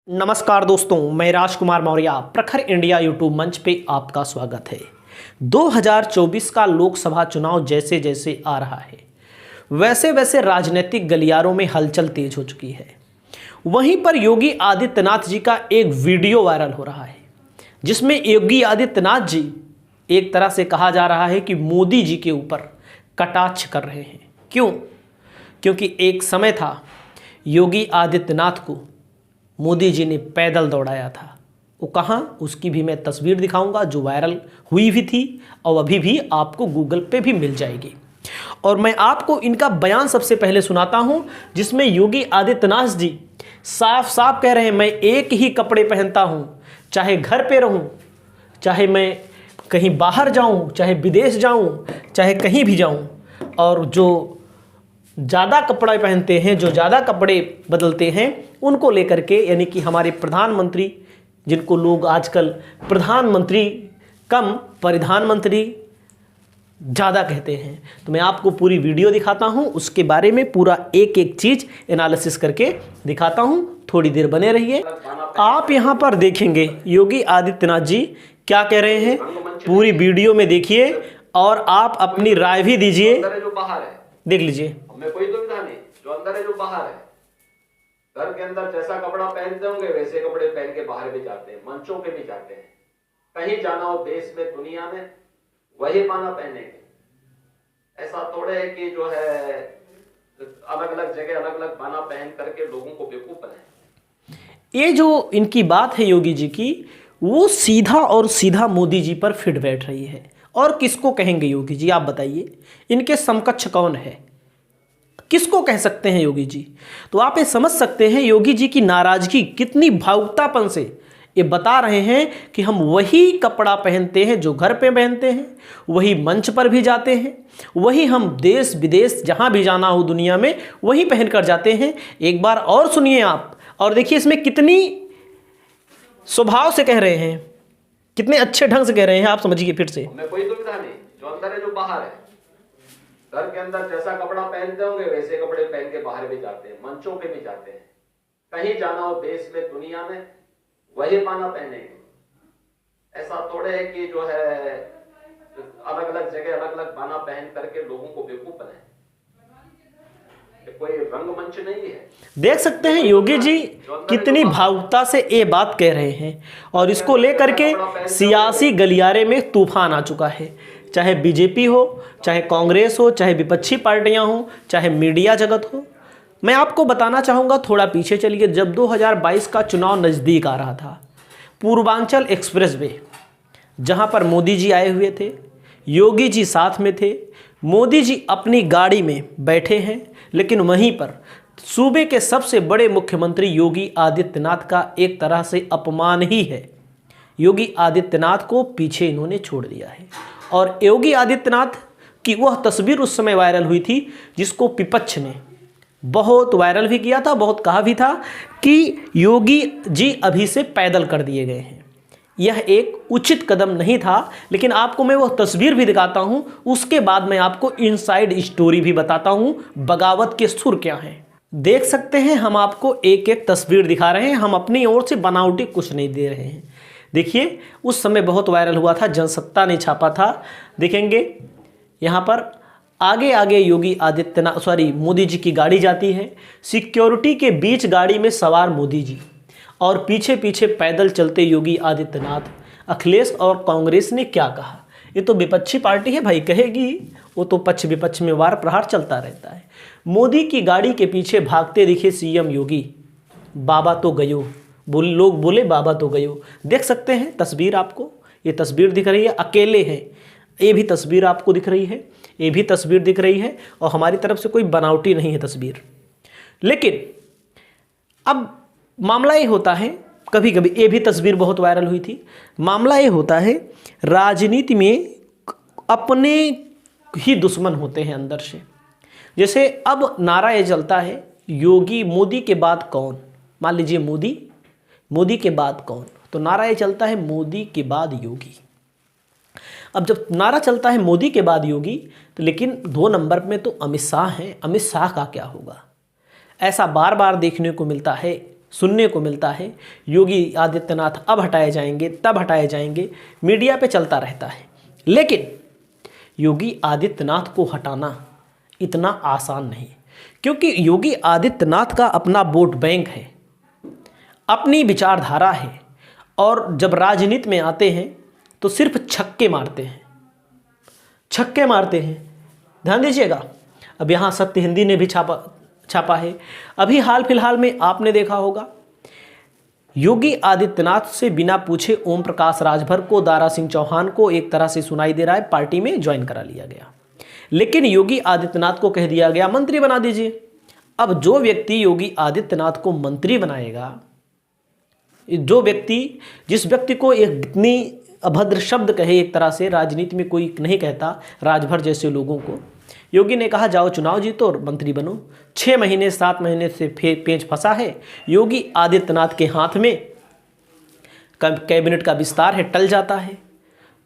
नमस्कार दोस्तों, मैं राजकुमार मौर्य प्रखर इंडिया यूट्यूब मंच पे आपका स्वागत है। 2024 का लोकसभा चुनाव जैसे जैसे आ रहा है वैसे वैसे राजनीतिक गलियारों में हलचल तेज हो चुकी है। वहीं पर योगी आदित्यनाथ जी का एक वीडियो वायरल हो रहा है जिसमें योगी आदित्यनाथ जी एक तरह से कहा जा रहा है कि मोदी जी के ऊपर कटाक्ष कर रहे हैं। क्यों? क्योंकि एक समय था योगी आदित्यनाथ को मोदी जी ने पैदल दौड़ाया था। वो कहाँ, उसकी भी मैं तस्वीर दिखाऊंगा जो वायरल हुई भी थी और अभी भी आपको गूगल पे भी मिल जाएगी। और मैं आपको इनका बयान सबसे पहले सुनाता हूं जिसमें योगी आदित्यनाथ जी साफ साफ कह रहे हैं, मैं एक ही कपड़े पहनता हूं, चाहे घर पे रहूं, चाहे मैं कहीं बाहर जाऊं, चाहे विदेश जाऊं, चाहे कहीं भी जाऊं। और जो ज़्यादा कपड़े पहनते हैं, जो ज़्यादा कपड़े बदलते हैं, उनको लेकर के, यानी कि हमारे प्रधानमंत्री, जिनको लोग आजकल प्रधानमंत्री कम प्रधानमंत्री ज़्यादा कहते हैं। तो मैं आपको पूरी वीडियो दिखाता हूं, उसके बारे में पूरा एक एक चीज़ एनालिसिस करके दिखाता हूं। थोड़ी देर बने रहिए। आप यहां पर देखेंगे योगी आदित्यनाथ जी क्या कह रहे हैं, पूरी वीडियो में देखिए और आप अपनी राय भी दीजिए। देख लीजिए। हमें कोई दुविधा नहीं, जो अंदर है जो बाहर है। घर के अंदर जैसा कपड़ा पहनते होंगे वैसे कपड़े पहन के बाहर भी जाते हैं, मंचों पे भी जाते हैं। कहीं जाना हो देश में, दुनिया में, वही बाना पहनेंगे। ऐसा थोड़े है कि जो है अलग अलग जगह अलग अलग बाना पहन करके लोगों को बेवकूफ बनाए। ये जो इनकी बात है योगी जी की, वो सीधा और सीधा मोदी जी पर फिट बैठ रही है। और किसको कहेंगे योगी जी, आप बताइए, इनके समकक्ष कौन है, किसको कह सकते हैं योगी जी? तो आप ये समझ सकते हैं योगी जी की नाराजगी कितनी भावुकतापन से ये बता रहे हैं कि हम वही कपड़ा पहनते हैं जो घर पे पहनते हैं, वही मंच पर भी जाते हैं, वही हम देश विदेश जहां भी जाना हो दुनिया में वही पहन कर जाते हैं। एक बार और सुनिए आप, और देखिए इसमें कितनी स्वभाव से कह रहे हैं, कितने अच्छे ढंग से कह रहे हैं, आप समझिए फिर से। हमें कोई दुविधा नहीं, जो अंदर है जो बाहर है। घर के अंदर जैसा कपड़ा पहनते होंगे वैसे कपड़े पहन के बाहर भी जाते हैं, मंचों पे भी जाते हैं। कहीं जाना हो देश में, दुनिया में, वही बाना पहनेंगे। ऐसा थोड़े है कि जो है अलग अलग जगह अलग अलग बाना पहन करके लोगों को बेवकूफ बनाए। कोई रंगमंच नहीं है। देख सकते हैं योगी जी कितनी भावुकता से ये बात कह रहे हैं और इसको लेकर के सियासी गलियारे में तूफान आ चुका है। चाहे बीजेपी हो, चाहे कांग्रेस हो, चाहे विपक्षी पार्टियां हो, चाहे मीडिया जगत हो। मैं आपको बताना चाहूँगा, थोड़ा पीछे चलिए। जब 2022 का चुनाव नज़दीक आ रहा था, पूर्वांचल एक्सप्रेसवे जहाँ पर मोदी जी आए हुए थे, योगी जी साथ में थे, मोदी जी अपनी गाड़ी में बैठे हैं, लेकिन वहीं पर सूबे के सबसे बड़े मुख्यमंत्री योगी आदित्यनाथ का एक तरह से अपमान ही है। योगी आदित्यनाथ को पीछे इन्होंने छोड़ दिया है। और योगी आदित्यनाथ की वह तस्वीर उस समय वायरल हुई थी जिसको विपक्ष ने बहुत वायरल भी किया था, बहुत कहा भी था कि योगी जी अभी से पैदल कर दिए गए हैं। यह एक उचित कदम नहीं था, लेकिन आपको मैं वह तस्वीर भी दिखाता हूं, उसके बाद मैं आपको इनसाइड स्टोरी भी बताता हूं, बगावत के सुर क्या हैं। देख सकते हैं, हम आपको एक एक तस्वीर दिखा रहे हैं, हम अपनी ओर से बनावटी कुछ नहीं दे रहे हैं। देखिए, उस समय बहुत वायरल हुआ था, जनसत्ता ने छापा था। देखेंगे यहाँ पर आगे आगे योगी आदित्यनाथ मोदी जी की गाड़ी जाती है, सिक्योरिटी के बीच गाड़ी में सवार मोदी जी और पीछे पीछे पैदल चलते योगी आदित्यनाथ। अखिलेश और कांग्रेस ने क्या कहा? ये तो विपक्षी पार्टी है भाई, कहेगी, वो तो पक्ष विपक्ष में वार प्रहार चलता रहता है। मोदी की गाड़ी के पीछे भागते दिखे सीएम योगी। बाबा तो गयो, लोग बोले बाबा तो गयो। देख सकते हैं तस्वीर, आपको ये तस्वीर दिख रही है, अकेले हैं, ये भी तस्वीर आपको दिख रही है, ये भी तस्वीर दिख रही है, और हमारी तरफ से कोई बनावटी नहीं है तस्वीर। लेकिन अब मामला ये होता है, कभी कभी ये भी तस्वीर बहुत वायरल हुई थी। मामला ये होता है, राजनीति में अपने ही दुश्मन होते हैं अंदर से। जैसे अब नारा ये चलता है, योगी मोदी के बाद कौन? मान लीजिए मोदी के बाद कौन, तो नारा ये चलता है मोदी के बाद योगी। अब जब नारा चलता है मोदी के बाद योगी, तो लेकिन 2 नंबर में तो अमित शाह हैं। अमित शाह का क्या होगा? ऐसा बार बार देखने को मिलता है, सुनने को मिलता है योगी आदित्यनाथ अब हटाए जाएंगे, तब हटाए जाएंगे, मीडिया पे चलता रहता है। लेकिन योगी आदित्यनाथ को हटाना इतना आसान नहीं, क्योंकि योगी आदित्यनाथ का अपना वोट बैंक है, अपनी विचारधारा है, और जब राजनीति में आते हैं तो सिर्फ छक्के मारते हैं, छक्के मारते हैं। ध्यान दीजिएगा, अब यहाँ सत्य हिंदी ने भी छापा है। अभी हाल फिलहाल में आपने देखा होगा योगी आदित्यनाथ से बिना पूछे ओम प्रकाश राजभर को, दारा सिंह चौहान को एक तरह से सुनाई दे रहा है पार्टी में ज्वाइन करा लिया गया, लेकिन योगी आदित्यनाथ को कह दिया गया मंत्री बना दीजिए। अब जो व्यक्ति योगी आदित्यनाथ को मंत्री बनाएगा, जिस व्यक्ति को एक इतनी अभद्र शब्द कहे, एक तरह से राजनीति में कोई नहीं कहता, राजभर जैसे लोगों को योगी ने कहा जाओ चुनाव जीतो और मंत्री बनो। 6 महीने 7 महीने से पेंच फंसा है योगी आदित्यनाथ के हाथ में, कैबिनेट का विस्तार है, टल जाता है।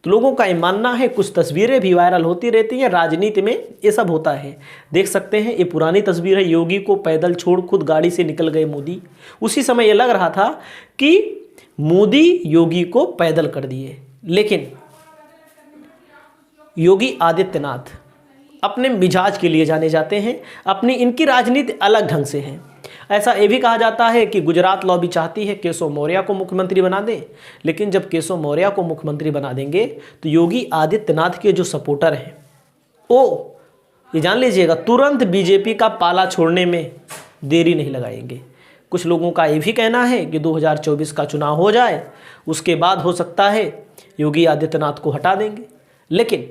तो लोगों का ये मानना है, कुछ तस्वीरें भी वायरल होती रहती हैं, राजनीति में ये सब होता है। देख सकते हैं ये पुरानी तस्वीर है, योगी को पैदल छोड़ खुद गाड़ी से निकल गए मोदी। उसी समय ये लग रहा था कि मोदी योगी को पैदल कर दिए, लेकिन योगी आदित्यनाथ अपने मिजाज के लिए जाने जाते हैं, इनकी राजनीति अलग ढंग से है। ऐसा ये भी कहा जाता है कि गुजरात लॉबी चाहती है केशव मौर्य को मुख्यमंत्री बना दें, लेकिन जब केशव मौर्य को मुख्यमंत्री बना देंगे तो योगी आदित्यनाथ के जो सपोर्टर हैं वो, ये जान लीजिएगा, तुरंत बीजेपी का पाला छोड़ने में देरी नहीं लगाएंगे। कुछ लोगों का ये भी कहना है कि 2024 का चुनाव हो जाए, उसके बाद हो सकता है योगी आदित्यनाथ को हटा देंगे। लेकिन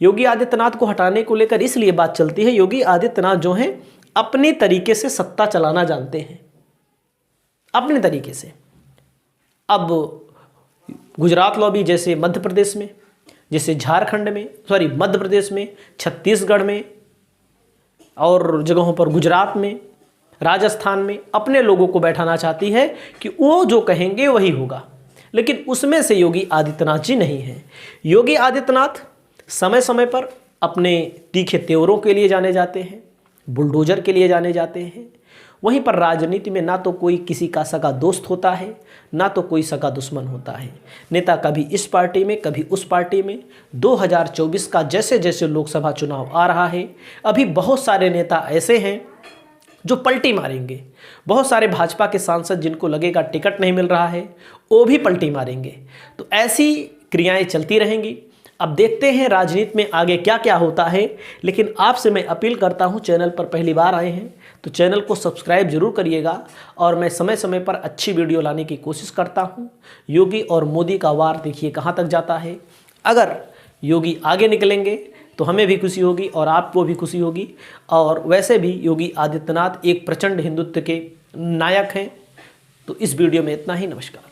योगी आदित्यनाथ को हटाने को लेकर इसलिए बात चलती है, योगी आदित्यनाथ जो हैं अपने तरीके से सत्ता चलाना जानते हैं, अपने तरीके से। अब गुजरात लॉबी जैसे मध्य प्रदेश में, जैसे झारखंड में, मध्य प्रदेश में, छत्तीसगढ़ में और जगहों पर, गुजरात में, राजस्थान में अपने लोगों को बैठाना चाहती है कि वो जो कहेंगे वही होगा, लेकिन उसमें से योगी आदित्यनाथ जी नहीं हैं। योगी आदित्यनाथ समय समय पर अपने तीखे तेवरों के लिए जाने जाते हैं, बुलडोजर के लिए जाने जाते हैं। वहीं पर राजनीति में ना तो कोई किसी का सगा दोस्त होता है, ना तो कोई सगा दुश्मन होता है। नेता कभी इस पार्टी में, कभी उस पार्टी में। 2024 का जैसे जैसे लोकसभा चुनाव आ रहा है, अभी बहुत सारे नेता ऐसे हैं जो पलटी मारेंगे। बहुत सारे भाजपा के सांसद जिनको लगेगा टिकट नहीं मिल रहा है, वो भी पलटी मारेंगे। तो ऐसी क्रियाएं चलती रहेंगी। अब देखते हैं राजनीति में आगे क्या क्या होता है। लेकिन आपसे मैं अपील करता हूं, चैनल पर पहली बार आए हैं तो चैनल को सब्सक्राइब जरूर करिएगा, और मैं समय समय पर अच्छी वीडियो लाने की कोशिश करता हूं। योगी और मोदी का वार देखिए कहां तक जाता है। अगर योगी आगे निकलेंगे तो हमें भी खुशी होगी और आपको भी खुशी होगी। और वैसे भी योगी आदित्यनाथ एक प्रचंड हिंदुत्व के नायक हैं। तो इस वीडियो में इतना ही। नमस्कार।